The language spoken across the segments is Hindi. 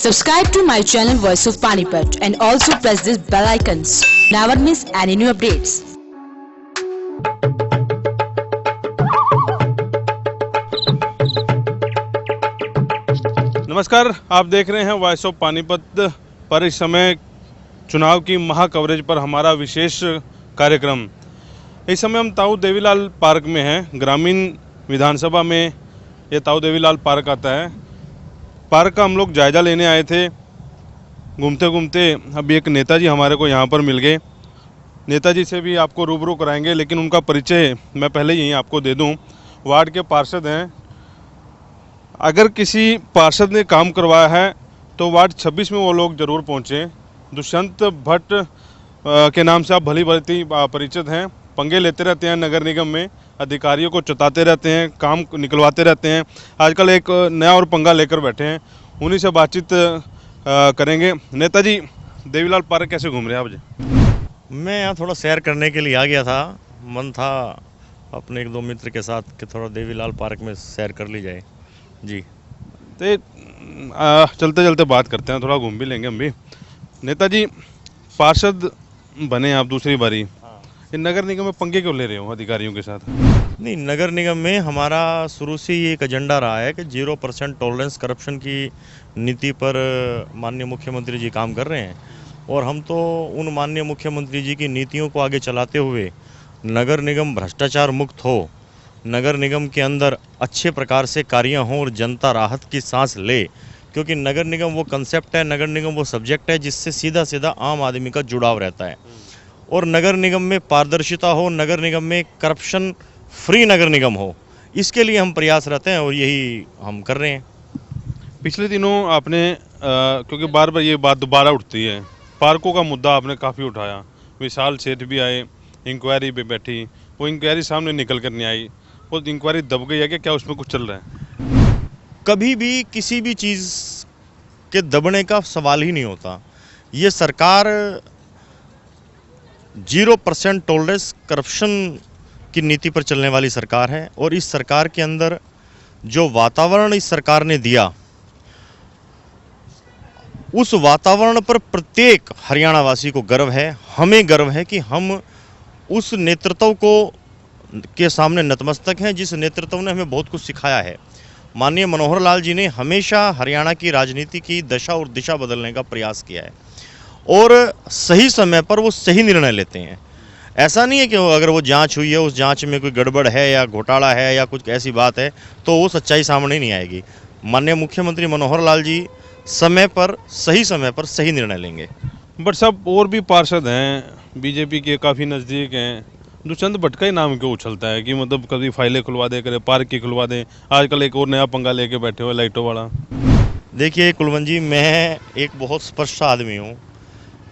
Subscribe to my channel Voice of Panipat and also press this bell icons. Never miss any new updates. नमस्कार, आप देख रहे हैं वॉइस ऑफ पानीपत पर इस समय चुनाव की महा कवरेज पर हमारा विशेष कार्यक्रम। इस समय हम ताऊ देवीलाल पार्क में हैं। ग्रामीण विधानसभा में ये ताऊ देवीलाल पार्क आता है। पार्क का हम लोग जायज़ा लेने आए थे। घूमते घूमते अभी एक नेताजी हमारे को यहाँ पर मिल गए। नेताजी से भी आपको रूबरू कराएंगे, लेकिन उनका परिचय मैं पहले यहीं आपको दे दूँ। वार्ड के पार्षद हैं। अगर किसी पार्षद ने काम करवाया है तो वार्ड 26 में वो लोग ज़रूर पहुँचें। दुष्यंत भट्ट के नाम से आप भली भांति परिचित हैं। पंगे लेते रहते हैं नगर निगम में, अधिकारियों को चताते रहते हैं, काम निकलवाते रहते हैं। आजकल एक नया और पंगा लेकर बैठे हैं, उन्हीं से बातचीत करेंगे। नेताजी, देवीलाल पार्क कैसे घूम रहे हैं आप जी? मैं यहाँ थोड़ा सैर करने के लिए आ गया था। मन था अपने एक दो मित्र के साथ कि थोड़ा देवीलाल पार्क में सैर कर ली जाए जी। तो चलते चलते बात करते हैं, थोड़ा घूम भी लेंगे हम भी। नेताजी, पार्षद बने आप दूसरी बारी, ये नगर निगम में पंगे क्यों ले रहे हो अधिकारियों के साथ? नहीं, नगर निगम में हमारा शुरू से ये एक एजेंडा रहा है कि 0% टॉलरेंस करप्शन की नीति पर माननीय मुख्यमंत्री जी काम कर रहे हैं, और हम तो उन माननीय मुख्यमंत्री जी की नीतियों को आगे चलाते हुए नगर निगम भ्रष्टाचार मुक्त हो, नगर निगम के अंदर अच्छे प्रकार से कार्य हों और जनता राहत की सांस ले। क्योंकि नगर निगम वो कंसेप्ट है, नगर निगम वो सब्जेक्ट है जिससे सीधा सीधा आम आदमी का जुड़ाव रहता है। और नगर निगम में पारदर्शिता हो, नगर निगम में करप्शन फ्री नगर निगम हो, इसके लिए हम प्रयासरत हैं और यही हम कर रहे हैं। पिछले दिनों आपने क्योंकि बार बार ये बात दोबारा उठती है, पार्कों का मुद्दा आपने काफ़ी उठाया। विशाल सेठ भी आए, इंक्वायरी पे बैठी, वो इंक्वायरी सामने निकल कर नहीं आई। वो इंक्वायरी दब गई है कि क्या उसमें कुछ चल रहा है? कभी भी किसी भी चीज़ के दबने का सवाल ही नहीं होता। ये सरकार 0% टॉलरेंस करप्शन की नीति पर चलने वाली सरकार है, और इस सरकार के अंदर जो वातावरण इस सरकार ने दिया, उस वातावरण पर प्रत्येक हरियाणा वासी को गर्व है। हमें गर्व है कि हम उस नेतृत्व को के सामने नतमस्तक हैं, जिस नेतृत्व ने हमें बहुत कुछ सिखाया है। माननीय मनोहर लाल जी ने हमेशा हरियाणा की राजनीति की दशा और दिशा बदलने का प्रयास किया है, और सही समय पर वो सही निर्णय लेते हैं। ऐसा नहीं है कि अगर वो जांच हुई है, उस जांच में कोई गड़बड़ है या घोटाला है या कुछ ऐसी बात है, तो वो सच्चाई सामने नहीं आएगी। माननीय मुख्यमंत्री मनोहर लाल जी समय पर सही निर्णय लेंगे। बट सब और भी पार्षद हैं, बीजेपी के काफ़ी नज़दीक हैं। दुष्यंत भट्ट का ही नाम क्यों उछलता है कि मतलब कभी फाइलें खुलवा दे, करे पार्क की खुलवा दे। आजकल एक और नया पंगा लेके बैठे हुए लाइटों वाला। देखिए कुलवंत जी, मैं एक बहुत स्पष्ट आदमी हूँ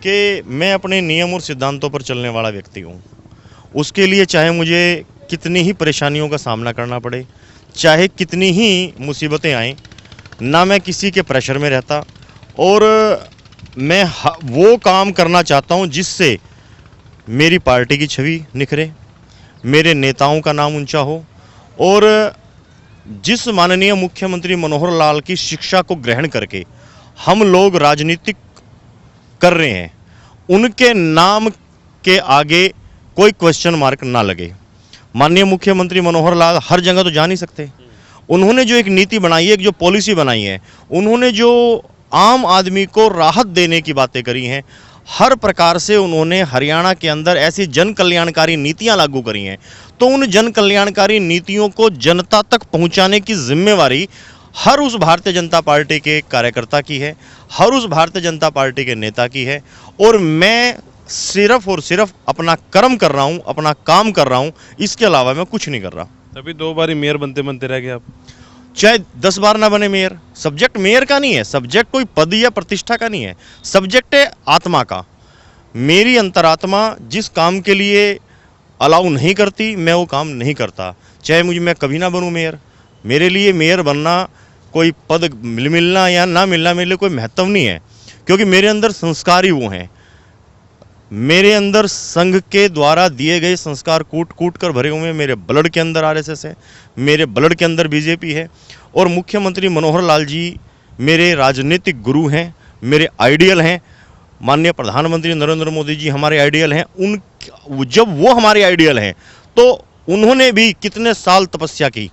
कि मैं अपने नियम और सिद्धांतों पर चलने वाला व्यक्ति हूँ। उसके लिए चाहे मुझे कितनी ही परेशानियों का सामना करना पड़े, चाहे कितनी ही मुसीबतें आएँ, ना मैं किसी के प्रेशर में रहता, और मैं वो काम करना चाहता हूँ जिससे मेरी पार्टी की छवि निखरे, मेरे नेताओं का नाम ऊंचा हो, और जिस माननीय मुख्यमंत्री मनोहर लाल की शिक्षा को ग्रहण करके हम लोग राजनीतिक कर रहे हैं, उनके नाम के आगे कोई क्वेश्चन मार्क ना लगे। माननीय मुख्यमंत्री मनोहर लाल हर जगह तो जा नहीं सकते। उन्होंने जो एक नीति बनाई है, एक जो पॉलिसी बनाई है, उन्होंने जो आम आदमी को राहत देने की बातें करी हैं, हर प्रकार से उन्होंने हरियाणा के अंदर ऐसी जन कल्याणकारी नीतियां लागू करी हैं, तो उन जन कल्याणकारी नीतियों को जनता तक पहुंचाने की जिम्मेवारी हर उस भारतीय जनता पार्टी के कार्यकर्ता की है, हर उस भारतीय जनता पार्टी के नेता की है। और मैं सिर्फ और सिर्फ अपना कर्म कर रहा हूं, अपना काम कर रहा हूं, इसके अलावा मैं कुछ नहीं कर रहा। तभी 2 बारी मेयर बनते बनते रह गए आप। चाहे 10 बार ना बने मेयर, सब्जेक्ट मेयर का नहीं है, सब्जेक्ट कोई पद या प्रतिष्ठा का नहीं है, सब्जेक्ट है आत्मा का। मेरी अंतरात्मा जिस काम के लिए अलाउ नहीं करती, मैं वो काम नहीं करता। चाहे मैं कभी ना बनूं मेयर। मेरे लिए मेयर बनना, कोई पद मिलना या ना मिलना मेरे लिए कोई महत्व नहीं है, क्योंकि मेरे अंदर संस्कार ही वो हैं। मेरे अंदर संघ के द्वारा दिए गए संस्कार कूट कूट कर भरे हुए। मेरे ब्लड के अंदर आरएसएस है, मेरे ब्लड के अंदर बीजेपी है, और मुख्यमंत्री मनोहर लाल जी मेरे राजनीतिक गुरु हैं, मेरे आइडियल हैं। माननीय प्रधानमंत्री नरेंद्र मोदी जी हमारे आइडियल हैं। उन जब वो हमारे आइडियल हैं तो उन्होंने भी कितने साल तपस्या की,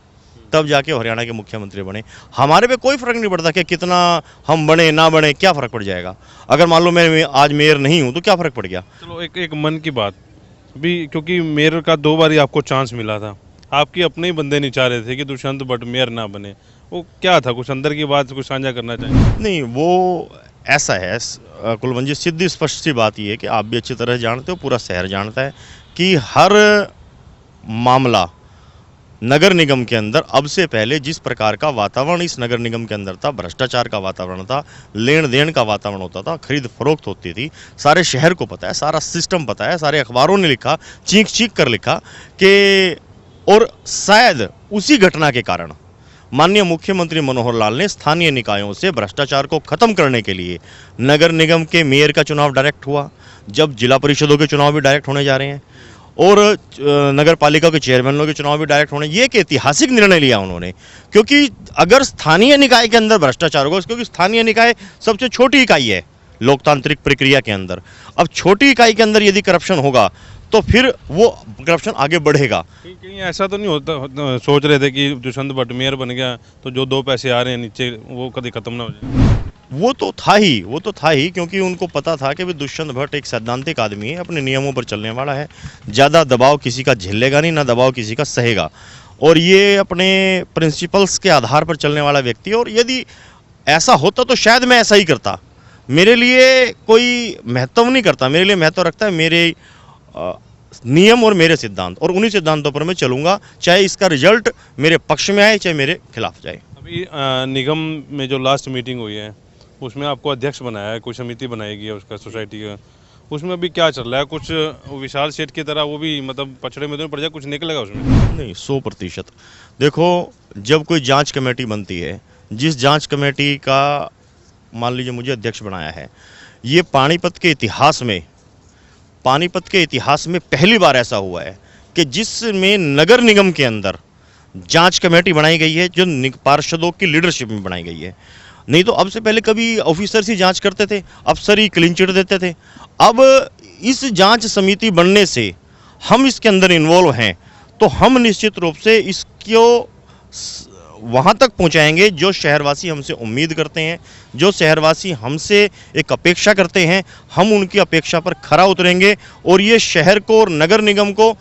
तब जाके हरियाणा के मुख्यमंत्री बने। हमारे पे कोई फर्क नहीं पड़ता कि कितना हम बने ना बने, क्या फ़र्क पड़ जाएगा। अगर मान लो मैं आज मेयर नहीं हूँ तो क्या फ़र्क पड़ गया। चलो एक एक मन की बात भी, क्योंकि मेयर का 2 बार ही आपको चांस मिला था, आपके अपने ही बंदे नहीं चाह रहे थे कि दुष्यंत भट्ट मेयर ना बने, वो क्या था? कुछ अंदर की बात कुछ साझा करना चाहिए। नहीं, वो ऐसा है कुलवंत जी, सीधी स्पष्ट सी बात ये है कि आप भी अच्छी तरह जानते हो, पूरा शहर जानता है कि हर मामला नगर निगम के अंदर अब से पहले जिस प्रकार का वातावरण इस नगर निगम के अंदर था, भ्रष्टाचार का वातावरण था, लेन देन का वातावरण होता था, खरीद फरोख्त होती थी, सारे शहर को पता है, सारा सिस्टम पता है, सारे अखबारों ने लिखा, चीख चीख कर लिखा कि, और शायद उसी घटना के कारण माननीय मुख्यमंत्री मनोहर लाल ने स्थानीय निकायों से भ्रष्टाचार को खत्म करने के लिए नगर निगम के मेयर का चुनाव डायरेक्ट हुआ, जब जिला परिषदों के चुनाव भी डायरेक्ट होने जा रहे हैं और नगर पालिका के चेयरमैनों के चुनाव भी डायरेक्ट होने, ये एक ऐतिहासिक निर्णय लिया उन्होंने। क्योंकि अगर स्थानीय निकाय के अंदर भ्रष्टाचार होगा, क्योंकि स्थानीय निकाय सबसे छोटी इकाई है लोकतांत्रिक प्रक्रिया के अंदर, अब छोटी इकाई के अंदर यदि करप्शन होगा तो फिर वो करप्शन आगे बढ़ेगा। कहीं ऐसा तो नहीं होता, सोच रहे थे कि दुष्यंत भट्ट मेयर बन गया तो जो 2 पैसे आ रहे हैं नीचे वो कभी खत्म ना हो जाए? वो तो था ही, क्योंकि उनको पता था कि भी दुष्यंत भट्ट एक सैद्धांतिक आदमी है, अपने नियमों पर चलने वाला है, ज़्यादा दबाव किसी का झेलेगा नहीं, ना दबाव किसी का सहेगा, और ये अपने प्रिंसिपल्स के आधार पर चलने वाला व्यक्ति है। और यदि ऐसा होता तो शायद मैं ऐसा ही करता। मेरे लिए कोई महत्व नहीं करता, मेरे लिए महत्व रखता है मेरे नियम और मेरे सिद्धांत, और उन्हीं सिद्धांतों पर मैं चलूँगा, चाहे इसका रिजल्ट मेरे पक्ष में आए चाहे मेरे खिलाफ जाए। अभी निगम में जो लास्ट मीटिंग हुई है उसमें आपको अध्यक्ष बनाया है, कुछ समिति बनाई गई है उसका सोसाइटी का, उसमें अभी क्या चल रहा है? कुछ विशाल सेठ की तरह वो भी मतलब पछड़े में तो नहीं पड़ जाए, कुछ निकलेगा उसमें? नहीं, 100%। देखो, जब कोई जांच कमेटी बनती है, जिस जांच कमेटी का मान लीजिए मुझे अध्यक्ष बनाया है, ये पानीपत के इतिहास में पहली बार ऐसा हुआ है कि जिसमें नगर निगम के अंदर जांच कमेटी बनाई गई है, जो पार्षदों की लीडरशिप में बनाई गई है। नहीं तो अब से पहले कभी ऑफिसर ही जांच करते थे, अफसर ही क्लीन चिट देते थे। अब इस जांच समिति बनने से हम इसके अंदर इन्वॉल्व हैं, तो हम निश्चित रूप से इसको वहाँ तक पहुँचाएंगे जो शहरवासी हमसे उम्मीद करते हैं, जो शहरवासी हमसे एक अपेक्षा करते हैं, हम उनकी अपेक्षा पर खरा उतरेंगे। और ये शहर को और नगर निगम को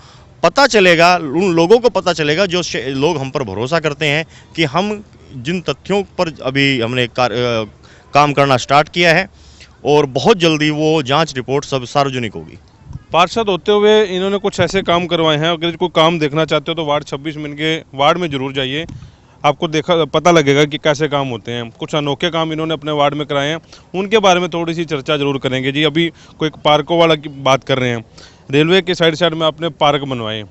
पता चलेगा, उन लोगों को पता चलेगा जो लोग हम पर भरोसा करते हैं कि हम जिन तथ्यों पर अभी हमने काम करना स्टार्ट किया है, और बहुत जल्दी वो जांच रिपोर्ट सब सार्वजनिक होगी। पार्षद होते हुए इन्होंने कुछ ऐसे काम करवाए हैं, अगर कोई काम देखना चाहते हो तो वार्ड 26 में इनके वार्ड में जरूर जाइए, आपको पता लगेगा कि कैसे काम होते हैं। कुछ अनोखे काम इन्होंने अपने वार्ड में कराए हैं, उनके बारे में थोड़ी सी चर्चा जरूर करेंगे जी। अभी कोई पार्कों वाला की बात कर रहे हैं, रेलवे के साइड में आपने पार्क बनवाए,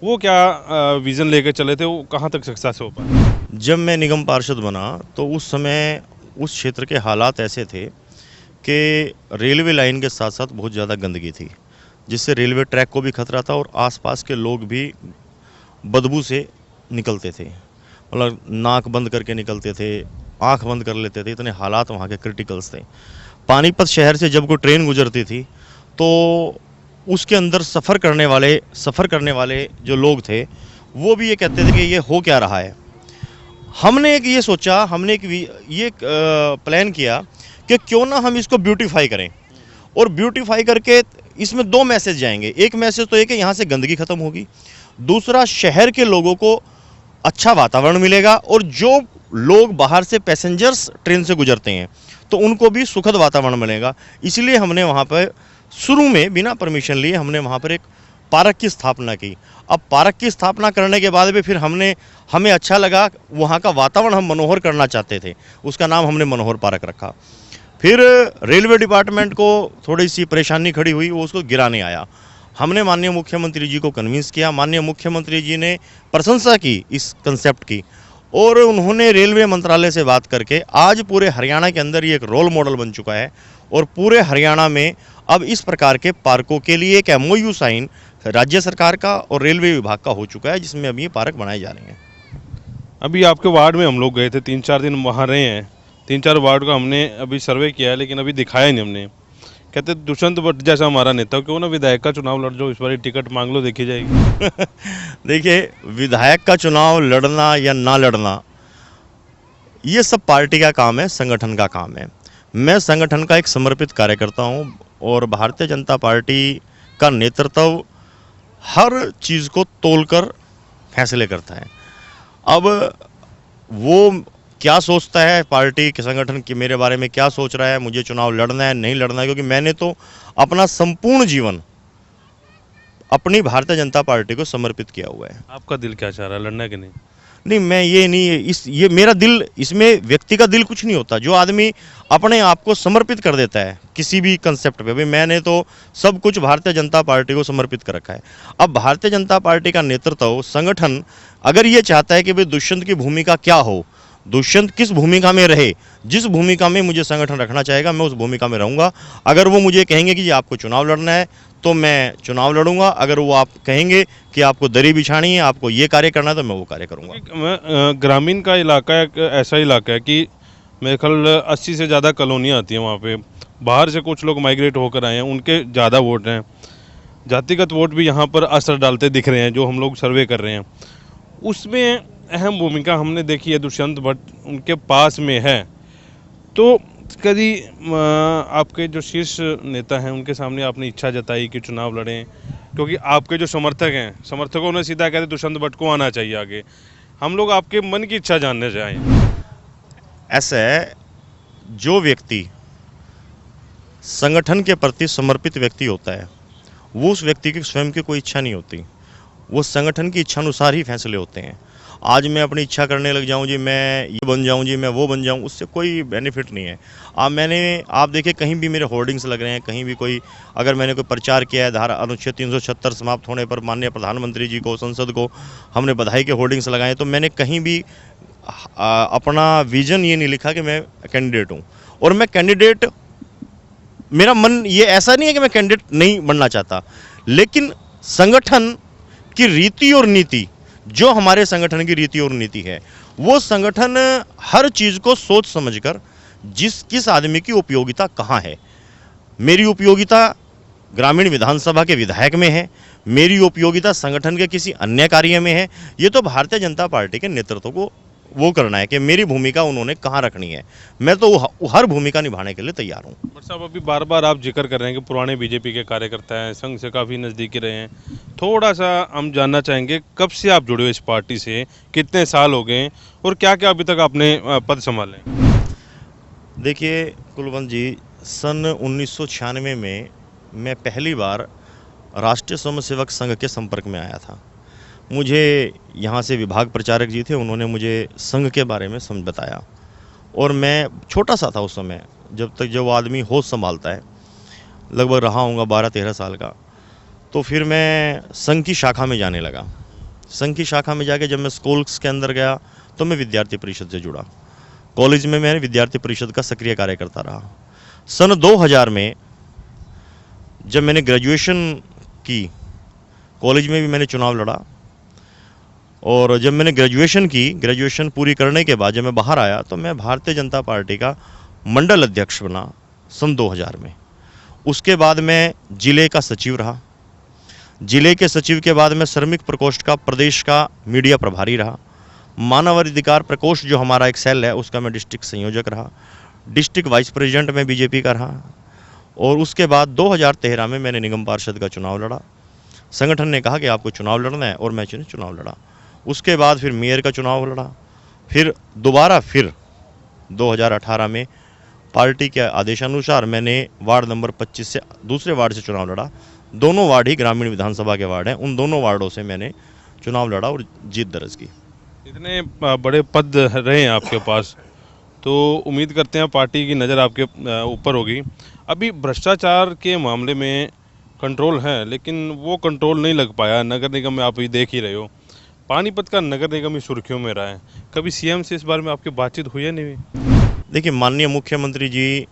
वो क्या विज़न लेकर चले थे, वो कहाँ तक सक्सेस हो पाए? जब मैं निगम पार्षद बना तो उस समय उस क्षेत्र के हालात ऐसे थे कि रेलवे लाइन के साथ साथ बहुत ज़्यादा गंदगी थी, जिससे रेलवे ट्रैक को भी खतरा था और आसपास के लोग भी बदबू से निकलते थे, मतलब नाक बंद करके निकलते थे, आंख बंद कर लेते थे, इतने हालात वहाँ के क्रिटिकल्स थे। पानीपत शहर से जब कोई ट्रेन गुजरती थी तो उसके अंदर सफ़र करने वाले जो लोग थे वो भी ये कहते थे कि ये हो क्या रहा है। हमने एक ये सोचा, हमने एक प्लान किया कि क्यों ना हम इसको ब्यूटीफाई करें, और ब्यूटीफाई करके इसमें 2 मैसेज जाएंगे। एक मैसेज तो ये कि यहाँ से गंदगी खत्म होगी, दूसरा शहर के लोगों को अच्छा वातावरण मिलेगा, और जो लोग बाहर से पैसेंजर्स ट्रेन से गुजरते हैं तो उनको भी सुखद वातावरण मिलेगा। इसलिए हमने वहाँ पर शुरू में बिना परमिशन लिए हमने वहाँ पर एक पार्क की स्थापना की। अब पार्क की स्थापना करने के बाद भी फिर हमें अच्छा लगा, वहाँ का वातावरण हम मनोहर करना चाहते थे, उसका नाम हमने मनोहर पार्क रखा। फिर रेलवे डिपार्टमेंट को थोड़ी सी परेशानी खड़ी हुई, वो उसको गिराने आया। हमने माननीय मुख्यमंत्री जी को कन्विंस किया, माननीय मुख्यमंत्री जी ने प्रशंसा की इस कंसेप्ट की, और उन्होंने रेलवे मंत्रालय से बात करके आज पूरे हरियाणा के अंदर ये एक रोल मॉडल बन चुका है, और पूरे हरियाणा में अब इस प्रकार के पार्कों के लिए एक MOU साइन राज्य सरकार का और रेलवे विभाग का हो चुका है, जिसमें अभी ये पार्क बनाए जा रहे हैं। अभी आपके वार्ड में हम लोग गए थे, 3-4 दिन वहाँ रहे हैं, 3-4 वार्ड का हमने अभी सर्वे किया है, लेकिन अभी दिखाया नहीं हमने। कहते दुष्यंत भट्ट जैसा हमारा नेता, क्यों ना विधायक का चुनाव लड़ जाओ, इस बार टिकट मांग लो, देखी जाएगी। देखिए, विधायक का चुनाव लड़ना या ना लड़ना, ये सब पार्टी का काम है, संगठन का काम है। मैं संगठन का एक समर्पित कार्यकर्ता हूँ और भारतीय जनता पार्टी का नेतृत्व हर चीज़ को तोलकर फैसले करता है। अब वो क्या सोचता है, पार्टी के संगठन के मेरे बारे में क्या सोच रहा है, मुझे चुनाव लड़ना है नहीं लड़ना है, क्योंकि मैंने तो अपना संपूर्ण जीवन अपनी भारतीय जनता पार्टी को समर्पित किया हुआ है। आपका दिल क्या चाह रहा है, लड़ना है कि नहीं? नहीं, मैं ये नहीं, ये मेरा दिल, इसमें व्यक्ति का दिल कुछ नहीं होता। जो आदमी अपने आप को समर्पित कर देता है किसी भी कंसेप्ट पे, भाई मैंने तो सब कुछ भारतीय जनता पार्टी को समर्पित कर रखा है। अब भारतीय जनता पार्टी का नेतृत्व, संगठन अगर ये चाहता है कि भाई दुष्यंत की भूमिका क्या हो, दुष्यंत किस भूमिका में रहे, जिस भूमिका में मुझे संगठन रखना चाहेगा मैं उस भूमिका में रहूँगा। अगर वो मुझे कहेंगे कि जी आपको चुनाव लड़ना है तो मैं चुनाव लड़ूंगा। अगर वो आप कहेंगे कि आपको दरी बिछानी है, आपको ये कार्य करना है, तो मैं वो कार्य करूंगा। ग्रामीण का इलाका एक ऐसा इलाका है कि मेरे ख्याल 80 से ज़्यादा कॉलोनियाँ आती हैं वहाँ पे। बाहर से कुछ लोग माइग्रेट होकर आए हैं, उनके ज़्यादा वोट हैं। जातिगत वोट भी यहाँ पर असर डालते दिख रहे हैं, जो हम लोग सर्वे कर रहे हैं। उसमें अहम भूमिका हमने देखी है, दुष्यंत भट्ट उनके पास में है। तो कभी आपके जो शीर्ष नेता हैं उनके सामने आपने इच्छा जताई कि चुनाव लड़ें, क्योंकि आपके जो समर्थक हैं, समर्थकों ने सीधा कहते दुष्यंत भट्ट को आना चाहिए आगे। हम लोग आपके मन की इच्छा जानने चाहें। ऐसा है, जो व्यक्ति संगठन के प्रति समर्पित व्यक्ति होता है, वो उस व्यक्ति की स्वयं की कोई इच्छा नहीं होती, वो संगठन की इच्छा अनुसार ही फैसले होते हैं। आज मैं अपनी इच्छा करने लग जाऊं, जी मैं ये बन जाऊं, जी मैं वो बन जाऊं, उससे कोई बेनिफिट नहीं है। आप देखिए कहीं भी मेरे होर्डिंग्स लग रहे हैं, कहीं भी कोई, अगर मैंने कोई प्रचार किया है, धारा अनुच्छेद 376 समाप्त होने पर माननीय प्रधानमंत्री जी को, संसद को हमने बधाई के होर्डिंग्स लगाए, तो मैंने कहीं भी अपना विजन ये नहीं लिखा कि मैं कैंडिडेट हूँ। और मैं कैंडिडेट, मेरा मन ये ऐसा नहीं है कि मैं कैंडिडेट नहीं बनना चाहता, लेकिन संगठन की रीति और नीति, जो हमारे संगठन की रीति और नीति है, वो संगठन हर चीज़ को सोच समझकर, किस आदमी की उपयोगिता कहाँ है। मेरी उपयोगिता ग्रामीण विधानसभा के विधायक में है, मेरी उपयोगिता संगठन के किसी अन्य कार्य में है। ये तो भारतीय जनता पार्टी के नेतृत्व को वो करना है कि मेरी भूमिका उन्होंने कहाँ रखनी है। मैं तो हर भूमिका निभाने के लिए तैयार हूँ। बट साहब, अभी बार बार आप जिक्र कर रहे हैं कि पुराने बीजेपी के कार्यकर्ता हैं, संघ से काफ़ी नज़दीकी रहे हैं। थोड़ा सा हम जानना चाहेंगे, कब से आप जुड़े हो इस पार्टी से, कितने साल हो गए और क्या क्या अभी तक आपने पद संभाले? देखिए कुलवंत जी, सन 1996 में मैं पहली बार राष्ट्रीय स्वयंसेवक संघ के संपर्क में आया था। मुझे यहाँ से विभाग प्रचारक जी थे, उन्होंने मुझे संघ के बारे में बताया, और मैं छोटा सा था उस समय, जब वो आदमी होश संभालता है, लगभग रहा होऊंगा 12-13 साल का। तो फिर मैं संघ की शाखा में जाने लगा। संघ की शाखा में जाके जब मैं स्कूल्स के अंदर गया तो मैं विद्यार्थी परिषद से जुड़ा। कॉलेज में मैं विद्यार्थी परिषद का सक्रिय कार्यकर्ता रहा। सन 2000 में जब मैंने ग्रेजुएशन की, कॉलेज में भी मैंने चुनाव लड़ा, और जब मैंने ग्रेजुएशन पूरी करने के बाद जब मैं बाहर आया तो मैं भारतीय जनता पार्टी का मंडल अध्यक्ष बना सन 2000 में। उसके बाद मैं जिले का सचिव रहा। जिले के सचिव के बाद मैं श्रमिक प्रकोष्ठ का प्रदेश का मीडिया प्रभारी रहा। मानव अधिकार प्रकोष्ठ जो हमारा एक सेल है, उसका मैं डिस्ट्रिक्ट संयोजक रहा। डिस्ट्रिक्ट वाइस प्रेसिडेंट में बीजेपी का रहा। और उसके बाद 2013 में मैंने निगम पार्षद का चुनाव लड़ा। संगठन ने कहा कि आपको चुनाव लड़ना है, और मैं चुनाव लड़ा। उसके बाद फिर मेयर का चुनाव लड़ा। फिर दोबारा 2018 में पार्टी के आदेशानुसार मैंने वार्ड नंबर 25 से दूसरे वार्ड से चुनाव लड़ा। दोनों वार्ड ही ग्रामीण विधानसभा के वार्ड हैं। उन दोनों वार्डों से मैंने चुनाव लड़ा और जीत दर्ज की। इतने बड़े पद रहे हैं आपके पास, तो उम्मीद करते हैं पार्टी की नज़र आपके ऊपर होगी। अभी भ्रष्टाचार के मामले में कंट्रोल है, लेकिन वो कंट्रोल नहीं लग पाया। नगर निगम में आप ये देख ही रहे हो, पानीपत का नगर निगम ही सुर्खियों में रहा है। कभी सीएम से इस बारे में आपकी बातचीत हुई है नहीं हुई? देखिए, माननीय मुख्यमंत्री जी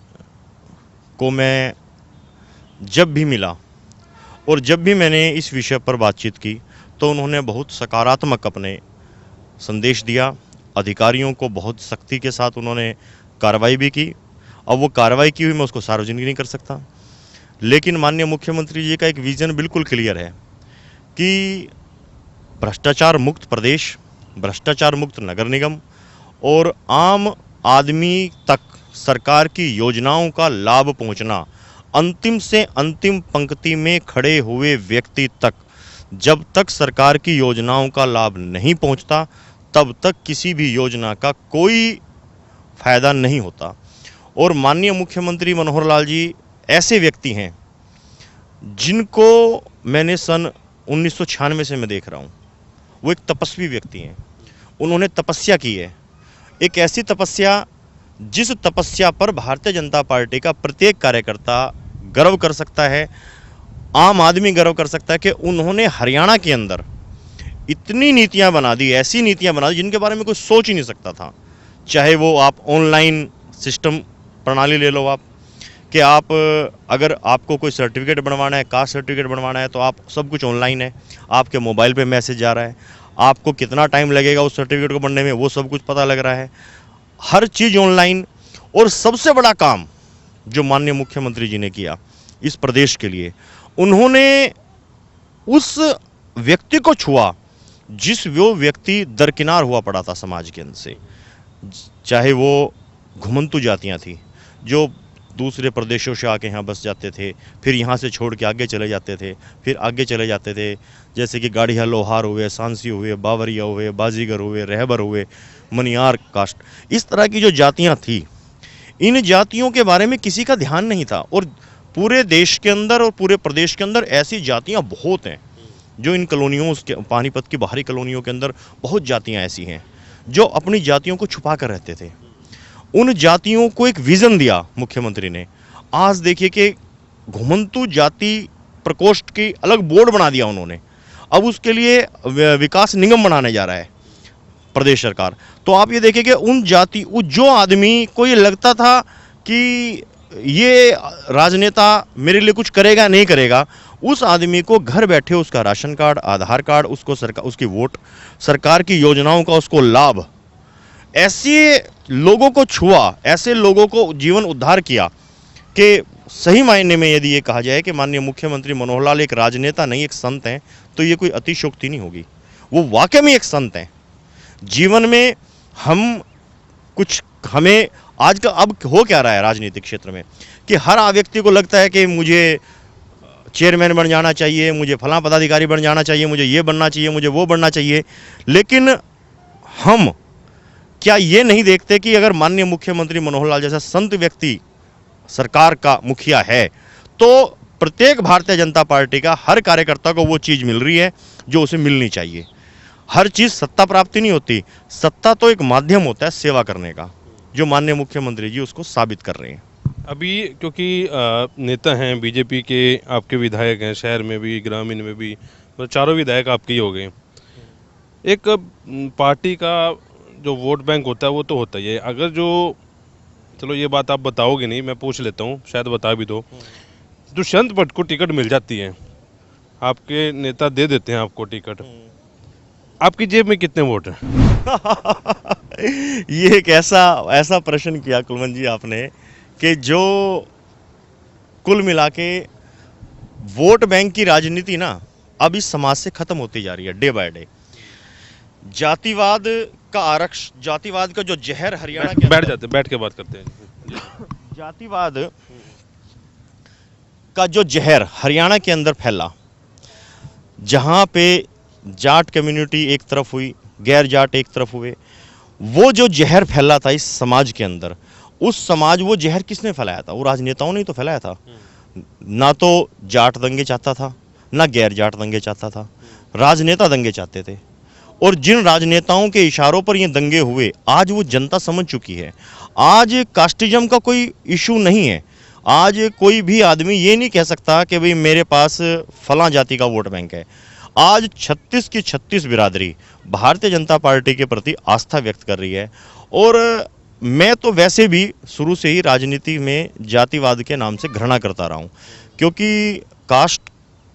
को मैं जब भी मिला और जब भी मैंने इस विषय पर बातचीत की तो उन्होंने बहुत सकारात्मक अपने संदेश दिया। अधिकारियों को बहुत सख्ती के साथ उन्होंने कार्रवाई भी की। अब वो कार्रवाई की हुई मैं उसको सार्वजनिक नहीं कर सकता, लेकिन माननीय मुख्यमंत्री जी का एक विज़न बिल्कुल क्लियर है कि भ्रष्टाचार मुक्त प्रदेश, भ्रष्टाचार मुक्त नगर निगम और आम आदमी तक सरकार की योजनाओं का लाभ पहुंचना, अंतिम से अंतिम पंक्ति में खड़े हुए व्यक्ति तक जब तक सरकार की योजनाओं का लाभ नहीं पहुंचता तब तक किसी भी योजना का कोई फायदा नहीं होता। और माननीय मुख्यमंत्री मनोहर लाल जी ऐसे व्यक्ति हैं जिनको मैंने सन 1996 से मैं देख रहा हूँ। वो एक तपस्वी व्यक्ति हैं, उन्होंने तपस्या की है, एक ऐसी तपस्या जिस तपस्या पर भारतीय जनता पार्टी का प्रत्येक कार्यकर्ता गर्व कर सकता है, आम आदमी गर्व कर सकता है कि उन्होंने हरियाणा के अंदर इतनी नीतियां बना दी, ऐसी नीतियां बना दी जिनके बारे में कोई सोच ही नहीं सकता था। चाहे वो आप ऑनलाइन सिस्टम प्रणाली ले लो, आप कि आप अगर आपको कोई सर्टिफिकेट बनवाना है, कास्ट सर्टिफिकेट बनवाना है, तो आप सब कुछ ऑनलाइन है, आपके मोबाइल पे मैसेज जा रहा है, आपको कितना टाइम लगेगा उस सर्टिफिकेट को बनने में वो सब कुछ पता लग रहा है, हर चीज़ ऑनलाइन। और सबसे बड़ा काम जो माननीय मुख्यमंत्री जी ने किया इस प्रदेश के लिए, उन्होंने उस व्यक्ति को छुआ जिस वो व्यक्ति दरकिनार हुआ पड़ा था समाज के अंदर से, चाहे वो घुमंतु जातियां थी जो दूसरे प्रदेशों से आके यहाँ बस जाते थे, फिर यहाँ से छोड़ के आगे चले जाते थे, फिर आगे चले जाते थे, जैसे कि गाड़िया लोहार हुए, सांसी हुए, बावरिया हुए, बाजीगर हुए, रहबर हुए, मनियार कास्ट, इस तरह की जो जातियाँ थी, इन जातियों के बारे में किसी का ध्यान नहीं था। और पूरे देश के अंदर और पूरे प्रदेश के अंदर ऐसी जातियाँ बहुत हैं जो इन कॉलोनियों के पानीपत की बाहरी कॉलोनियों के अंदर बहुत जातियाँ ऐसी हैं जो अपनी जातियों को छुपा कर रहते थे। उन जातियों को एक विज़न दिया मुख्यमंत्री ने। आज देखिए कि घुमंतु जाति प्रकोष्ठ की अलग बोर्ड बना दिया उन्होंने, अब उसके लिए विकास निगम बनाने जा रहा है प्रदेश सरकार। तो आप ये देखिए कि उन जाति जो आदमी को ये लगता था कि ये राजनेता मेरे लिए कुछ करेगा नहीं करेगा, उस आदमी को घर बैठे उसका राशन कार्ड, आधार कार्ड, उसको उसकी वोट, सरकार की योजनाओं का उसको लाभ, ऐसे लोगों को छुआ, ऐसे लोगों को जीवन उद्धार किया कि सही मायने में यदि ये कहा जाए कि माननीय मुख्यमंत्री मनोहर लाल एक राजनेता नहीं एक संत हैं, तो ये कोई अतिशयोक्ति नहीं होगी। वो वाकई में एक संत हैं। जीवन में हमें आज का अब हो क्या रहा है राजनीतिक क्षेत्र में कि हर व्यक्ति को लगता है कि मुझे चेयरमैन बन जाना चाहिए, मुझे फलां पदाधिकारी बन जाना चाहिए, मुझे ये बनना चाहिए, मुझे वो बनना चाहिए। लेकिन हम क्या ये नहीं देखते कि अगर माननीय मुख्यमंत्री मनोहर लाल जैसा संत व्यक्ति सरकार का मुखिया है तो प्रत्येक भारतीय जनता पार्टी का हर कार्यकर्ता को वो चीज़ मिल रही है जो उसे मिलनी चाहिए। हर चीज़ सत्ता प्राप्ति नहीं होती, सत्ता तो एक माध्यम होता है सेवा करने का, जो माननीय मुख्यमंत्री जी उसको साबित कर रहे हैं। अभी क्योंकि नेता हैं बीजेपी के, आपके विधायक हैं, शहर में भी ग्रामीण में भी, मतलब चारों विधायक आपके ही हो गए। एक पार्टी का जो वोट बैंक होता है वो तो होता ही है। अगर जो, चलो ये बात आप बताओगे नहीं, मैं पूछ लेता हूँ, शायद बता भी दो, दुष्यंत भट्ट को टिकट मिल जाती है, आपके नेता दे देते हैं आपको टिकट, आपकी जेब में कितने वोट हैं? ये एक ऐसा प्रश्न किया कुलवंत जी आपने कि जो कुल मिला के वोट बैंक की राजनीति ना अब इस समाज से खत्म होती जा रही है डे बाय डे। जातिवाद का जो जहर हरियाणा के बैठ के बात करते हैं। जातिवाद का जो जहर हरियाणा के अंदर फैला, जहां पे जाट कम्युनिटी एक तरफ हुई, गैर जाट एक तरफ हुए, वो जो जहर फैला था इस समाज के अंदर, वो जहर किसने फैलाया था? वो राजनेताओं ने तो फैलाया था। ना तो जाट दंगे चाहता था, ना गैर जाट दंगे चाहता था, राजनेता दंगे चाहते थे। और जिन राजनेताओं के इशारों पर ये दंगे हुए, आज वो जनता समझ चुकी है। आज कास्टिज्म का कोई इशू नहीं है। आज कोई भी आदमी ये नहीं कह सकता कि भाई मेरे पास फलां जाति का वोट बैंक है। आज 36 की 36 बिरादरी भारतीय जनता पार्टी के प्रति आस्था व्यक्त कर रही है। और मैं तो वैसे भी शुरू से ही राजनीति में जातिवाद के नाम से घृणा करता रहा हूँ, क्योंकि कास्ट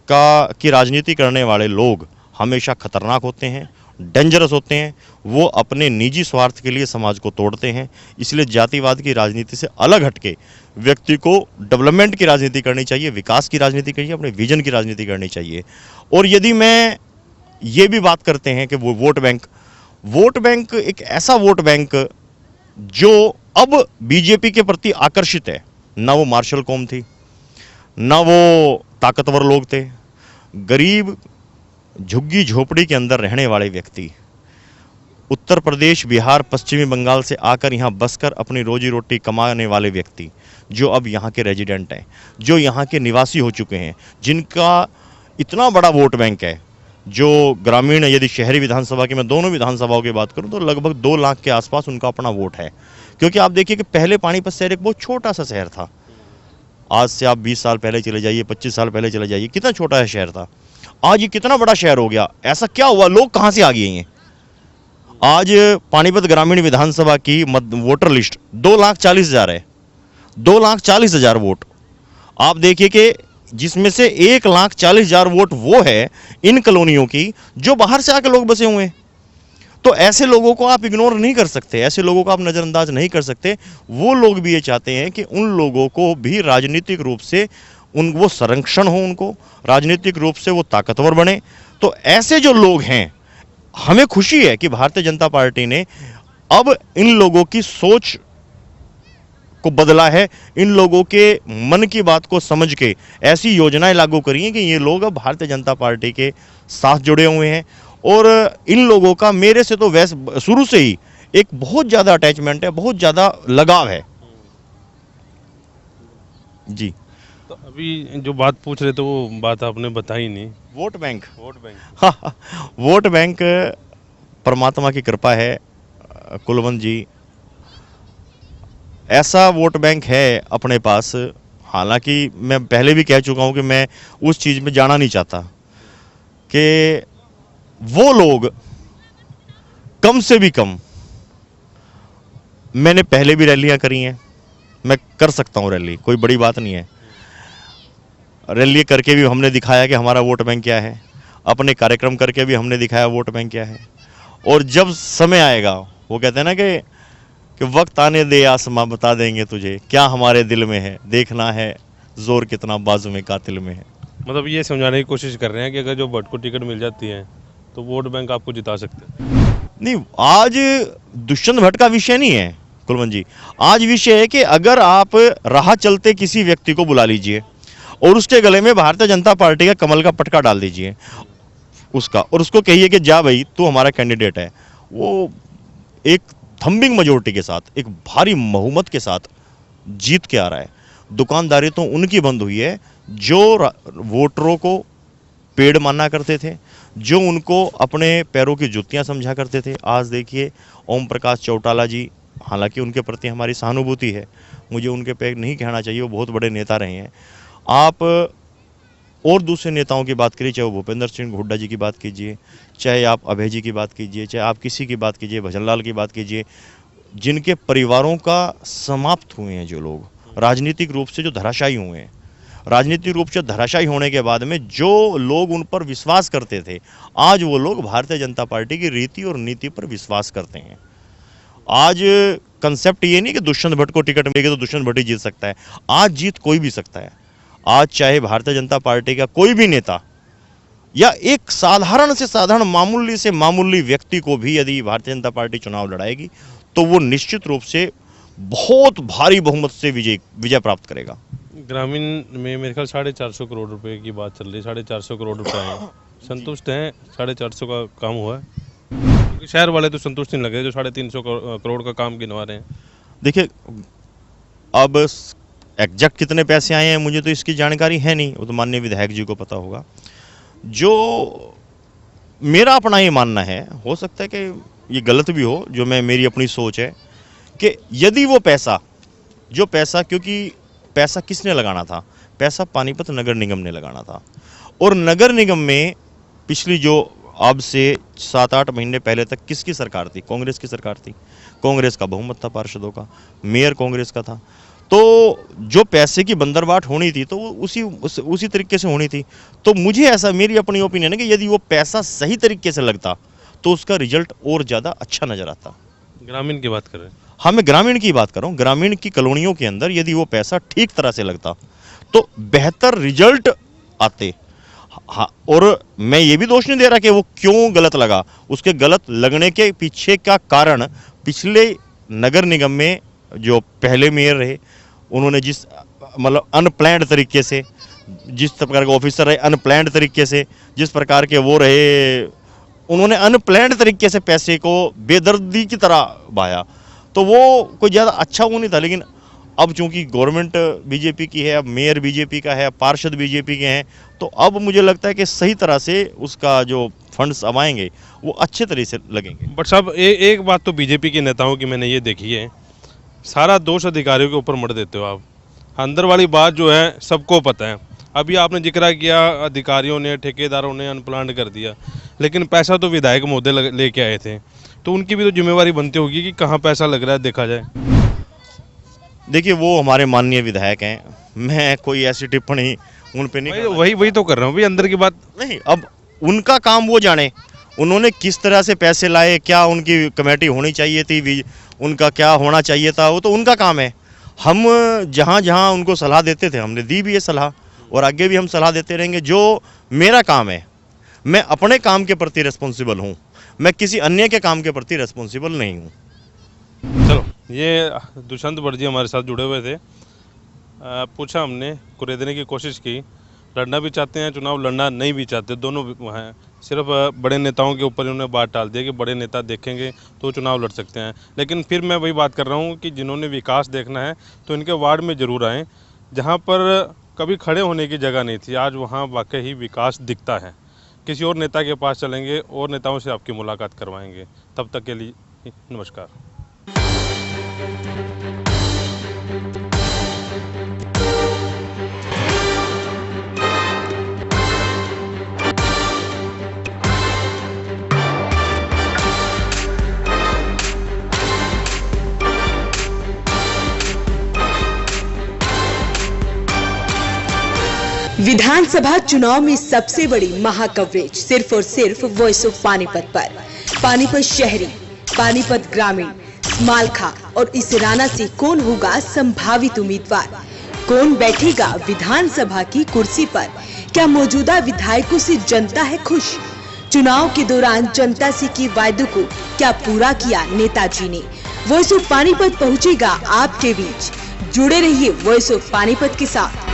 की राजनीति करने वाले लोग हमेशा खतरनाक होते हैं, डेंजरस होते हैं, वो अपने निजी स्वार्थ के लिए समाज को तोड़ते हैं। इसलिए जातिवाद की राजनीति से अलग हटके व्यक्ति को डेवलपमेंट की राजनीति करनी चाहिए, विकास की राजनीति करनी चाहिए, अपने विजन की राजनीति करनी चाहिए। और यदि मैं ये भी बात करते हैं कि वो वोट बैंक एक ऐसा वोट बैंक जो अब बीजेपी के प्रति आकर्षित है। ना वो मार्शल कौम थी, ना वो ताकतवर लोग थे, गरीब झुग्गी झोपड़ी के अंदर रहने वाले व्यक्ति, उत्तर प्रदेश, बिहार, पश्चिमी बंगाल से आकर यहाँ बसकर अपनी रोजी रोटी कमाने वाले व्यक्ति जो अब यहाँ के रेजिडेंट हैं, जो यहाँ के निवासी हो चुके हैं, जिनका इतना बड़ा वोट बैंक है, जो ग्रामीण, यदि शहरी विधानसभा की मैं दोनों विधानसभाओं की बात करूं तो लगभग 2 लाख के आसपास उनका अपना वोट है। क्योंकि आप देखिए कि पहले पानीपत शहर एक बहुत छोटा सा शहर था। आज से आप 20 साल पहले चले जाइए, 25 साल पहले चले जाइए, कितना छोटा है शहर था। आज ये कितना बड़ा शहर हो गया। ऐसा क्या हुआ, लोग कहाँ से आ गए हैं। आज पानीपत ग्रामीण विधानसभा की वोटर लिस्ट 2,40,000 है, 2,40,000 वोट। आप देखिए कि जिसमें से 1,40,000 वोट वो है इन कॉलोनियों की जो बाहर से आके लोग बसे हुए हैं। तो ऐसे लोगों को आप इग्नोर नहीं कर सकते, ऐसे लोगों को आप नज़रअंदाज नहीं कर सकते। वो लोग भी ये चाहते हैं कि उन लोगों को भी राजनीतिक रूप से वो संरक्षण हो, उनको राजनीतिक रूप से वो ताकतवर बने। तो ऐसे जो लोग हैं, हमें खुशी है कि भारतीय जनता पार्टी ने अब इन लोगों की सोच को बदला है, इन लोगों के मन की बात को समझ के ऐसी योजनाएं लागू करी हैं कि ये लोग अब भारतीय जनता पार्टी के साथ जुड़े हुए हैं। और इन लोगों का मेरे से तो वैसे शुरू से ही एक बहुत ज़्यादा अटैचमेंट है, बहुत ज़्यादा लगाव है जी। तो अभी जो बात पूछ रहे थे वो बात आपने बताई नहीं। वोट बैंक हाँ, वोट बैंक परमात्मा की कृपा है कुलवंत जी, ऐसा वोट बैंक है अपने पास। हालांकि मैं पहले भी कह चुका हूं कि मैं उस चीज़ में जाना नहीं चाहता कि वो लोग कम से भी कम, मैंने पहले भी रैलियां करी हैं, मैं कर सकता हूं रैली, कोई बड़ी बात नहीं है। रैली करके भी हमने दिखाया कि हमारा वोट बैंक क्या है, अपने कार्यक्रम करके भी हमने दिखाया वोट बैंक क्या है। और जब समय आएगा, वो कहते हैं ना कि वक्त आने दे आसमां बता देंगे तुझे क्या हमारे दिल में है, देखना है जोर कितना बाजू में कातिल में है। मतलब ये समझाने की कोशिश कर रहे हैं कि अगर जो भट्ट को टिकट मिल जाती है तो वोट बैंक आपको जिता सकते हैं। नहीं, आज दुष्यंत भट्ट का विषय नहीं है कुलवंत जी। आज विषय है कि अगर आप राह चलते किसी व्यक्ति को बुला लीजिए और उसके गले में भारतीय जनता पार्टी का कमल का पटका डाल दीजिए उसका, और उसको कहिए कि जा भाई तू हमारा कैंडिडेट है। वो एक थम्बिंग मेजोरिटी के साथ, एक भारी बहुमत के साथ जीत के आ रहा है। दुकानदारी तो उनकी बंद हुई है जो वोटरों को पेड़ माना करते थे, जो उनको अपने पैरों की जुतियां समझा करते थे। आज देखिए ओम प्रकाश चौटाला जी, हालांकि उनके प्रति हमारी सहानुभूति है, मुझे उनके पे नहीं कहना चाहिए, वो बहुत बड़े नेता रहे हैं। आप और दूसरे नेताओं की बात करिए, चाहे वो भूपेंद्र सिंह हुड्डा जी की बात कीजिए, चाहे आप अभय जी की बात कीजिए, चाहे आप किसी की बात कीजिए, भजनलाल की बात कीजिए, जिनके परिवारों का समाप्त हुए हैं, जो लोग राजनीतिक रूप से जो धराशायी हुए हैं, राजनीतिक रूप से धराशायी होने के बाद में जो लोग उन पर विश्वास करते थे, आज वो लोग भारतीय जनता पार्टी की रीति और नीति पर विश्वास करते हैं। आज कंसेप्ट ये नहीं कि दुष्यंत भट्ट को टिकट मिलेगी तो दुष्यंत भट्ट ही जीत सकता है। आज जीत कोई भी सकता है। आज चाहे भारतीय जनता पार्टी का कोई भी नेता या एक साधारण से साधारण, मामूली से मामूली व्यक्ति को भी यदि भारतीय जनता पार्टी चुनाव लड़ाएगी तो वो निश्चित रूप से बहुत भारी बहुमत से विजय प्राप्त करेगा। ग्रामीण में मेरे ख्याल 450 करोड़ रुपए की बात चल रही है, 450 करोड़ रुपए हैं, संतुष्ट हैं? 450 का काम हुआ है? क्योंकि शहर वाले तो संतुष्ट नहीं लग रहे जो 350 करोड़ का काम गिनवा रहे हैं। देखिए, अब एग्जैक्ट कितने पैसे आए हैं मुझे तो इसकी जानकारी है नहीं, वो तो माननीय विधायक जी को पता होगा। जो मेरा अपना ये मानना है, हो सकता है कि ये गलत भी हो, जो मेरी अपनी सोच है कि यदि वो पैसा क्योंकि पैसा किसने लगाना था? पैसा पानीपत नगर निगम ने लगाना था। और नगर निगम में पिछली जो अब से 7-8 महीने पहले तक किसकी सरकार थी? कांग्रेस की सरकार थी। कांग्रेस का बहुमत था पार्षदों का, मेयर कांग्रेस का था। तो जो पैसे की बंदरबाट होनी थी तो वो उसी तरीके से होनी थी। तो मुझे ऐसा, मेरी अपनी ओपिनियन है कि यदि वो पैसा सही तरीके से लगता तो उसका रिजल्ट और ज़्यादा अच्छा नज़र आता। ग्रामीण की बात कर रहे हैं। हाँ, मैं ग्रामीण की बात कर रहा हूँ। ग्रामीण की कॉलोनियों के अंदर यदि वो पैसा ठीक तरह से लगता तो बेहतर रिजल्ट आते। हाँ, और मैं ये भी दोष नहीं दे रहा कि वो क्यों गलत लगा। उसके गलत लगने के पीछे का कारण पिछले नगर निगम में जो पहले मेयर रहे उन्होंने जिस मतलब अनप्लान्ड तरीके से, जिस प्रकार के ऑफिसर रहे अनप्लान्ड तरीके से, जिस प्रकार के वो रहे, उन्होंने अनप्लान्ड तरीके से पैसे को बेदर्दी की तरह बहाया, तो वो कोई ज़्यादा अच्छा वो नहीं था। लेकिन अब चूंकि गवर्नमेंट बीजेपी की है, अब मेयर बीजेपी का है, पार्षद बीजेपी के हैं, तो अब मुझे लगता है कि सही तरह से उसका जो फंड्स अब आएंगे वो अच्छे तरीके से लगेंगे। बट साहब एक बात तो बीजेपी के नेताओं की मैंने ये देखी है, सारा दोष अधिकारियों के ऊपर मढ़ देते हो आप। अंदर वाली बात जो है सबको पता है। अभी आपने जिक्र किया अधिकारियों ने, ठेकेदारों ने अनप्लान्ड कर दिया, लेकिन पैसा तो विधायक महोदय लेके आए थे, तो उनकी भी तो जिम्मेवारी बनती होगी कि कहाँ पैसा लग रहा है देखा जाए। देखिए, वो हमारे माननीय विधायक हैं, मैं कोई ऐसी टिप्पणी उन पे नहीं करना। वही तो कर रहा हूँ भाई, अंदर की बात नहीं, अब उनका काम वो जाने, उन्होंने किस तरह से पैसे लाए, क्या उनकी कमेटी होनी चाहिए थी, उनका क्या होना चाहिए था, वो तो उनका काम है। हम जहाँ जहाँ उनको सलाह देते थे हमने दी भी ये सलाह, और आगे भी हम सलाह देते रहेंगे। जो मेरा काम है, मैं अपने काम के प्रति रिस्पॉन्सिबल हूँ, मैं किसी अन्य के काम के प्रति रिस्पॉन्सिबल नहीं हूँ। चलो, ये दुष्यंत भट्ट जी हमारे साथ जुड़े हुए थे। पूछा हमने, कुरेदने की कोशिश की, लड़ना भी चाहते हैं चुनाव, लड़ना नहीं भी चाहते, दोनों हैं। सिर्फ बड़े नेताओं के ऊपर उन्होंने बात टाल दिया कि बड़े नेता देखेंगे तो चुनाव लड़ सकते हैं। लेकिन फिर मैं वही बात कर रहा हूँ कि जिन्होंने विकास देखना है तो इनके वार्ड में ज़रूर आएँ, जहाँ पर कभी खड़े होने की जगह नहीं थी, आज वहाँ वाकई ही विकास दिखता है। किसी और नेता के पास चलेंगे और नेताओं से आपकी मुलाकात करवाएंगे। तब तक के लिए नमस्कार। विधानसभा चुनाव में सबसे बड़ी महा कवरेज सिर्फ और सिर्फ वॉइस ऑफ पानीपत पर। पानीपत शहरी, पानीपत ग्रामीण, स्मालखा और इसराना से कौन होगा संभावित उम्मीदवार, कौन बैठेगा विधानसभा की कुर्सी पर, क्या मौजूदा विधायकों से जनता है खुश, चुनाव के दौरान जनता से किए वायदों को क्या पूरा किया नेताजी ने। वॉइस ऑफ पानीपत पहुंचेगा आपके बीच, जुड़े रहिए वॉइस ऑफ पानीपत के साथ।